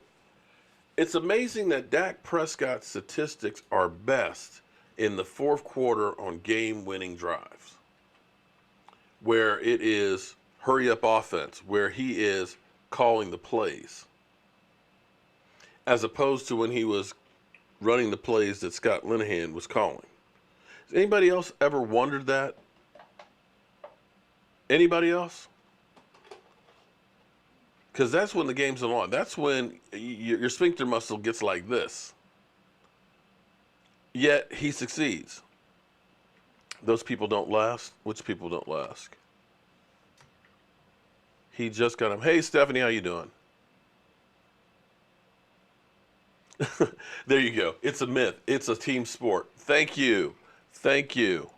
It's amazing that Dak Prescott's statistics are best in the fourth quarter on game-winning drives, where it is hurry-up offense, where he is calling the plays, as opposed to when he was running the plays that Scott Linehan was calling. Has anybody else ever wondered that? Anybody else? Because that's when the game's on. That's when your sphincter muscle gets like this. Yet he succeeds. Those people don't last. Which people don't last? He just got him. Hey, Stephanie, how you doing? There you go. It's a myth. It's a team sport. Thank you. Thank you.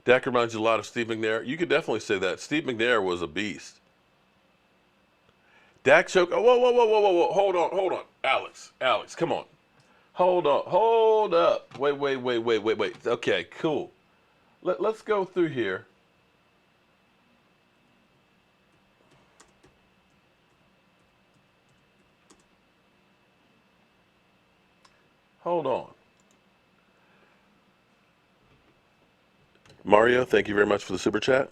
Dak reminds you a lot of Steve McNair. You could definitely say that. Steve McNair was a beast. Dak choke. Oh, whoa. Hold on. Alex, come on. Hold up. Wait. Okay, cool. Let's go through here. Hold on. Mario, thank you very much for the super chat.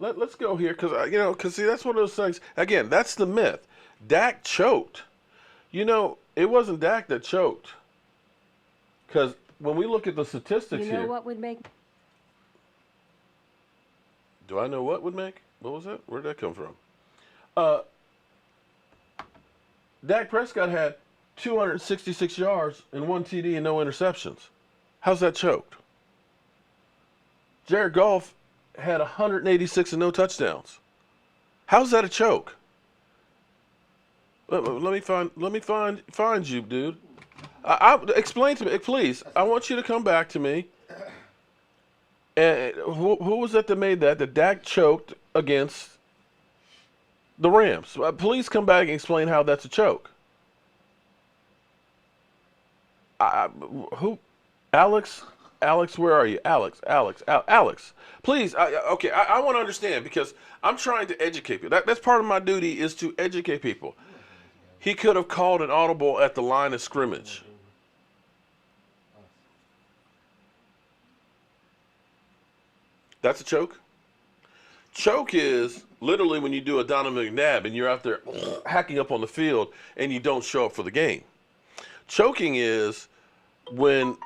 Let's go here because see, that's one of those things. Again, that's the myth. Dak choked. It wasn't Dak that choked. Because when we look at the statistics here. What would make? Do I know what would make? What was that? Where did that come from? Dak Prescott had 266 yards and 1 TD and no interceptions. How's that choked? Jared Goff had 186 and no touchdowns. How's that a choke? Let me find you, dude. Explain to me, please. I want you to come back to me. And who was that made that? That Dak choked against the Rams. Please come back and explain how that's a choke. Who? Alex, where are you? Alex. Please, okay, I want to understand because I'm trying to educate people. That's part of my duty is to educate people. He could have called an audible at the line of scrimmage. That's a choke? Choke is literally when you do a Donovan McNabb and you're out there hacking up on the field and you don't show up for the game. Choking is when,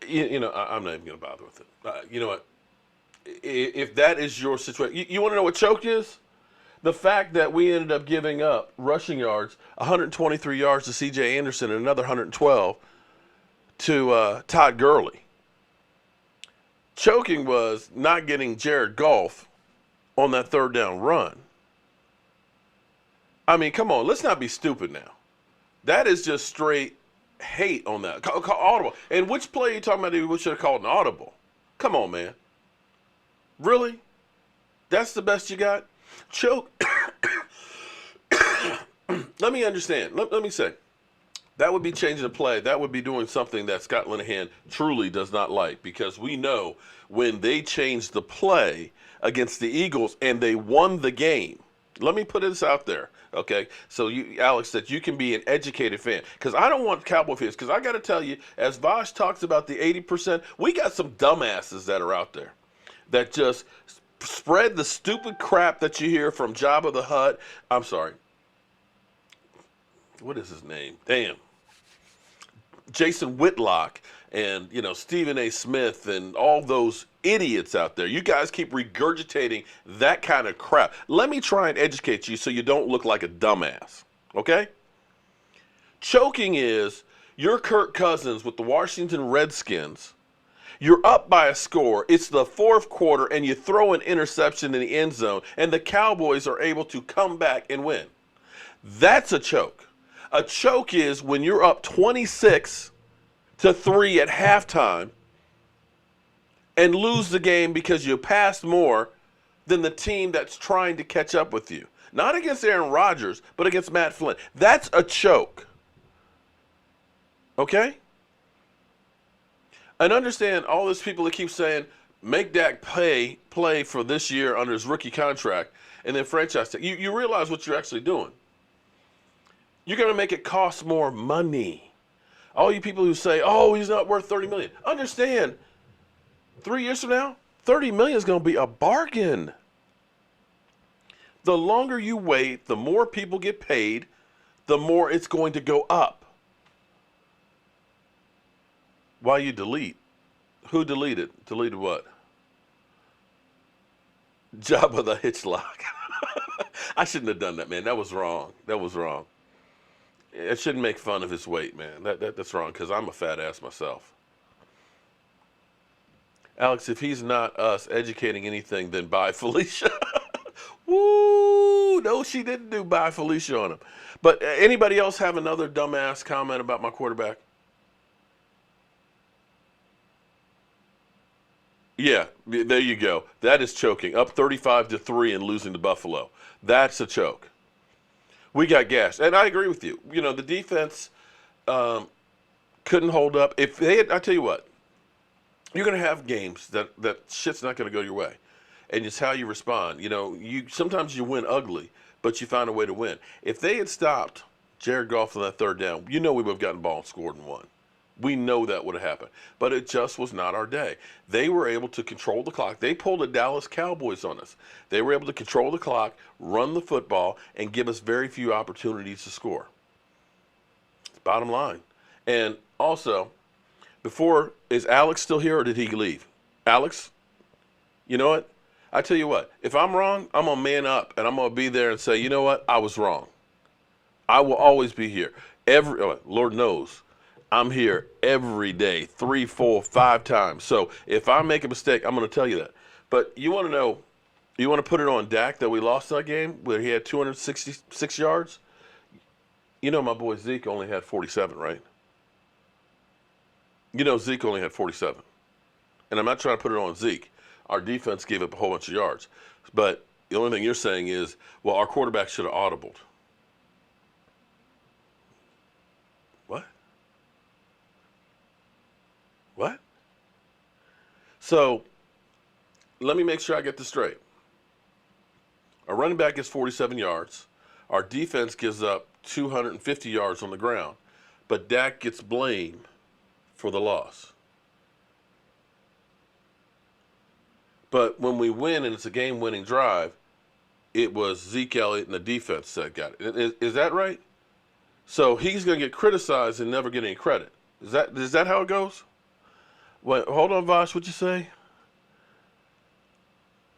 I'm not even going to bother with it. You know what? If that is your situation, you want to know what choke is? The fact that we ended up giving up rushing yards, 123 yards to C.J. Anderson and another 112 to Todd Gurley. Choking was not getting Jared Goff on that third down run. I mean, come on, let's not be stupid now. That is just straight hate on that. Audible. And which play are you talking about we should have called an audible? Come on, man. Really? That's the best you got? Choke. Let me understand. Let me say. That would be changing the play. That would be doing something that Scott Linehan truly does not like because we know when they changed the play against the Eagles and they won the game. Let me put this out there, okay? So, Alex, that you can be an educated fan because I don't want Cowboy fans because I got to tell you, as Vosh talks about the 80%, we got some dumbasses that are out there. that just spread the stupid crap that you hear from Jabba the Hutt. I'm sorry. What is his name? Damn. Jason Whitlock and, Stephen A. Smith and all those idiots out there. You guys keep regurgitating that kind of crap. Let me try and educate you so you don't look like a dumbass, okay? Choking is you're Kirk Cousins with the Washington Redskins. You're up by a score. It's the fourth quarter, and you throw an interception in the end zone, and the Cowboys are able to come back and win. That's a choke. A choke is when you're up 26-3 at halftime and lose the game because you passed more than the team that's trying to catch up with you. Not against Aaron Rodgers, but against Matt Flynn. That's a choke. Okay? And understand all those people that keep saying, make Dak play for this year under his rookie contract and then franchise tag. You realize what you're actually doing. You're going to make it cost more money. All you people who say, oh, he's not worth $30 million. Understand, 3 years from now, $30 million is going to be a bargain. The longer you wait, the more people get paid, the more it's going to go up. Why you delete? Who deleted? Deleted what? Jabba the Hitchlock. I shouldn't have done that, man. That was wrong. That was wrong. I shouldn't make fun of his weight, man. That's wrong, because I'm a fat ass myself. Alex, if he's not us educating anything, then bye, Felicia. Woo! No, she didn't do bye, Felicia on him. But anybody else have another dumbass comment about my quarterback? Yeah, there you go. That is choking. Up 35-3 and losing to Buffalo. That's a choke. We got gashed. And I agree with you. The defense couldn't hold up. If they had, I tell you what, you're going to have games that shit's not going to go your way. And it's how you respond. Sometimes you win ugly, but you find a way to win. If they had stopped Jared Goff on that third down, we would have gotten the ball and scored and won. We know that would have happened. But it just was not our day. They were able to control the clock. They pulled the Dallas Cowboys on us. They were able to control the clock, run the football, and give us very few opportunities to score. It's bottom line. And also, is Alex still here or did he leave? Alex, you know what? I tell you what, if I'm wrong, I'm going to man up and I'm going to be there and say, you know what? I was wrong. I will always be here. Lord knows. I'm here every day, 3, 4, 5 times. So if I make a mistake, I'm going to tell you that. But you want to know, you want to put it on Dak that we lost that game where he had 266 yards? My boy Zeke only had 47, right? Zeke only had 47. And I'm not trying to put it on Zeke. Our defense gave up a whole bunch of yards. But the only thing you're saying is, well, our quarterback should have audibled. What? So, let me make sure I get this straight. Our running back gets 47 yards. Our defense gives up 250 yards on the ground. But Dak gets blamed for the loss. But when we win and it's a game-winning drive, it was Zeke Elliott and the defense that got it. Is that right? So, he's going to get criticized and never get any credit. Is that how it goes? Wait, hold on, Vosh. What'd you say?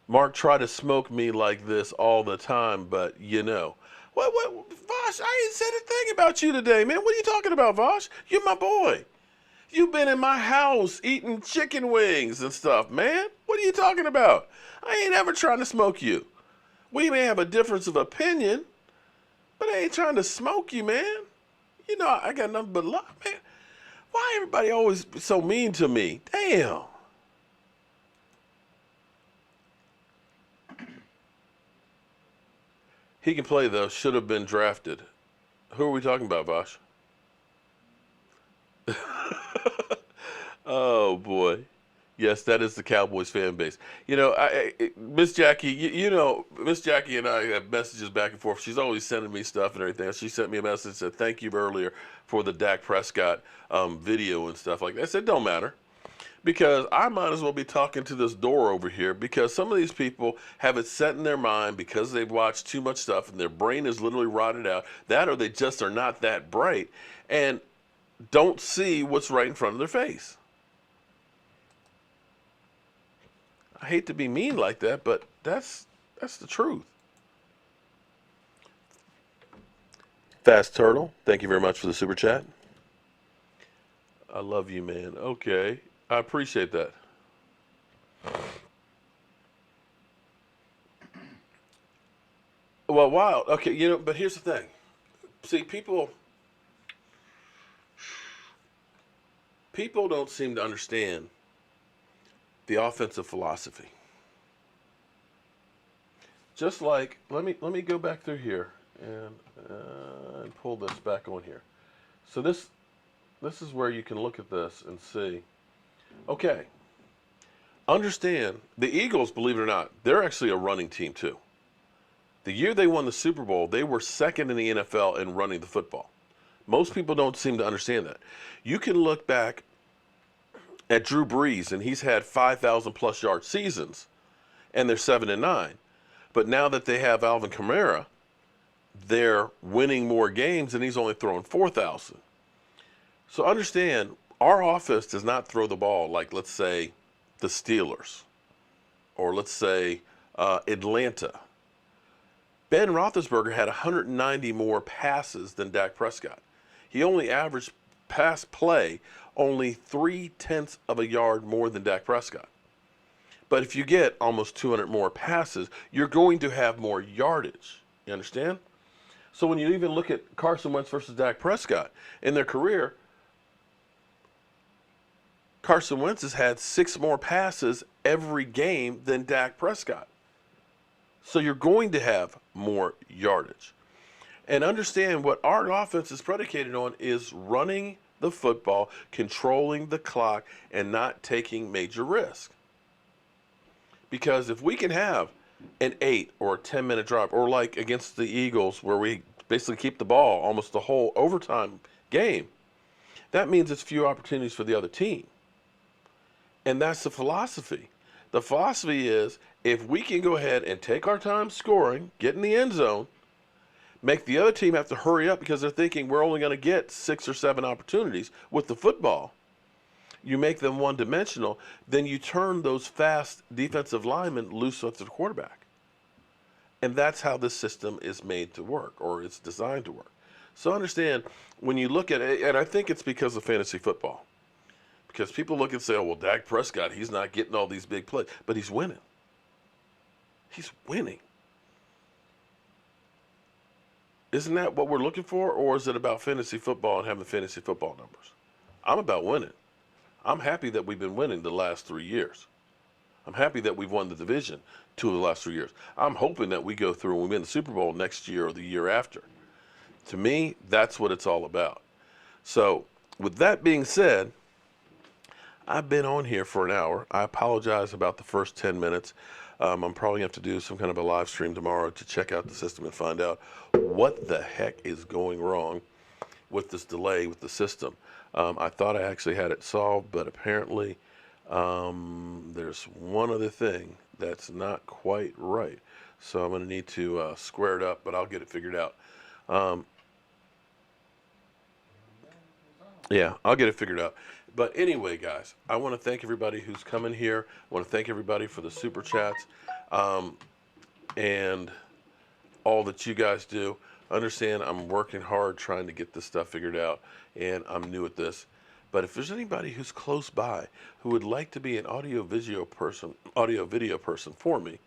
Mark tried to smoke me like this all the time, but What, Vosh, I ain't said a thing about you today, man. What are you talking about, Vosh? You're my boy. You've been in my house eating chicken wings and stuff, man. What are you talking about? I ain't ever trying to smoke you. We may have a difference of opinion, but I ain't trying to smoke you, man. I got nothing but love, man. Why everybody always so mean to me? Damn. He can play, though. Should have been drafted. Who are we talking about, Vosh? Oh, boy. Yes, that is the Cowboys fan base. Miss Jackie, Miss Jackie and I have messages back and forth. She's always sending me stuff and everything. She sent me a message that said, thank you earlier for the Dak Prescott video and stuff like that. I said, don't matter. Because I might as well be talking to this door over here, because some of these people have it set in their mind because they've watched too much stuff and their brain is literally rotted out, that or they just are not that bright and don't see what's right in front of their face. I hate to be mean like that, but that's the truth. Fast Turtle, thank you very much for the super chat. I love you, man. Okay, I appreciate that. Well, wow. Okay, but here's the thing. See, people don't seem to understand the offensive philosophy. Just like, let me go back through here and pull this back on here. So this is where you can look at this and see. Okay, understand the Eagles, believe it or not, they're actually a running team too. The year they won the Super Bowl, they were second in the NFL in running the football. Most people don't seem to understand that. You can look back at Drew Brees, and he's had 5,000 plus yard seasons, and they're 7-9. But now that they have Alvin Kamara, they're winning more games, and he's only throwing 4,000. So understand, our offense does not throw the ball like, let's say, the Steelers, or let's say Atlanta. Ben Roethlisberger had 190 more passes than Dak Prescott. He only averaged pass play only 0.3 of a yard more than Dak Prescott. But if you get almost 200 more passes, you're going to have more yardage. You understand? So when you even look at Carson Wentz versus Dak Prescott, in their career, Carson Wentz has had 6 more passes every game than Dak Prescott. So you're going to have more yardage. And understand what our offense is predicated on is running the football, controlling the clock, and not taking major risk. Because if we can have an 8 or 10-minute drive, or like against the Eagles where we basically keep the ball almost the whole overtime game, that means it's few opportunities for the other team. And that's the philosophy. The philosophy is, if we can go ahead and take our time scoring, get in the end zone, make the other team have to hurry up because they're thinking we're only going to get 6 or 7 opportunities with the football, you make them one-dimensional, then you turn those fast defensive linemen loose with the quarterback. And that's how this system is made to work, or it's designed to work. So understand, when you look at it, and I think it's because of fantasy football. Because people look and say, oh, well, Dak Prescott, he's not getting all these big plays. But he's winning. He's winning. Isn't that what we're looking for? Or is it about fantasy football and having fantasy football numbers? I'm about winning. I'm happy that we've been winning the last 3 years. I'm happy that we've won the division 2 of the last 3 years. I'm hoping that we go through and we win the Super Bowl next year or the year after. To me, that's what it's all about. So with that being said, I've been on here for an hour. I apologize about the first 10 minutes. I'm probably going to have to do some kind of a live stream tomorrow to check out the system and find out what the heck is going wrong with this delay with the system. I thought I actually had it solved, but apparently there's one other thing that's not quite right. So I'm going to need to square it up, but I'll get it figured out. Yeah, I'll get it figured out. But anyway, guys, I want to thank everybody who's coming here. I want to thank everybody for the super chats and all that you guys do. Understand, I'm working hard trying to get this stuff figured out, and I'm new at this. But if there's anybody who's close by who would like to be an audio video person for me,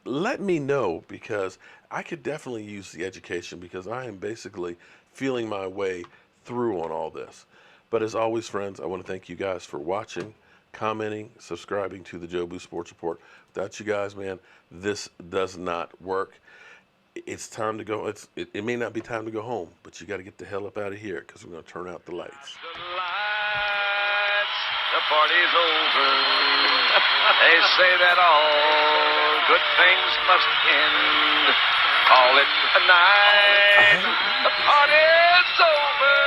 let me know, because I could definitely use the education, because I am basically feeling my way through on all this. But as always, friends, I want to thank you guys for watching, commenting, subscribing to the Joe Boo Sports Report. Without you guys, man, this does not work. It's time to go. It may not be time to go home, but you got to get the hell up out of here, because we're going to turn out the lights. The party's over. They say that all good things must end. Call it a night. The party's over.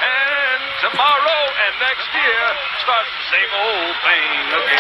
And tomorrow and next year starts the same old thing again.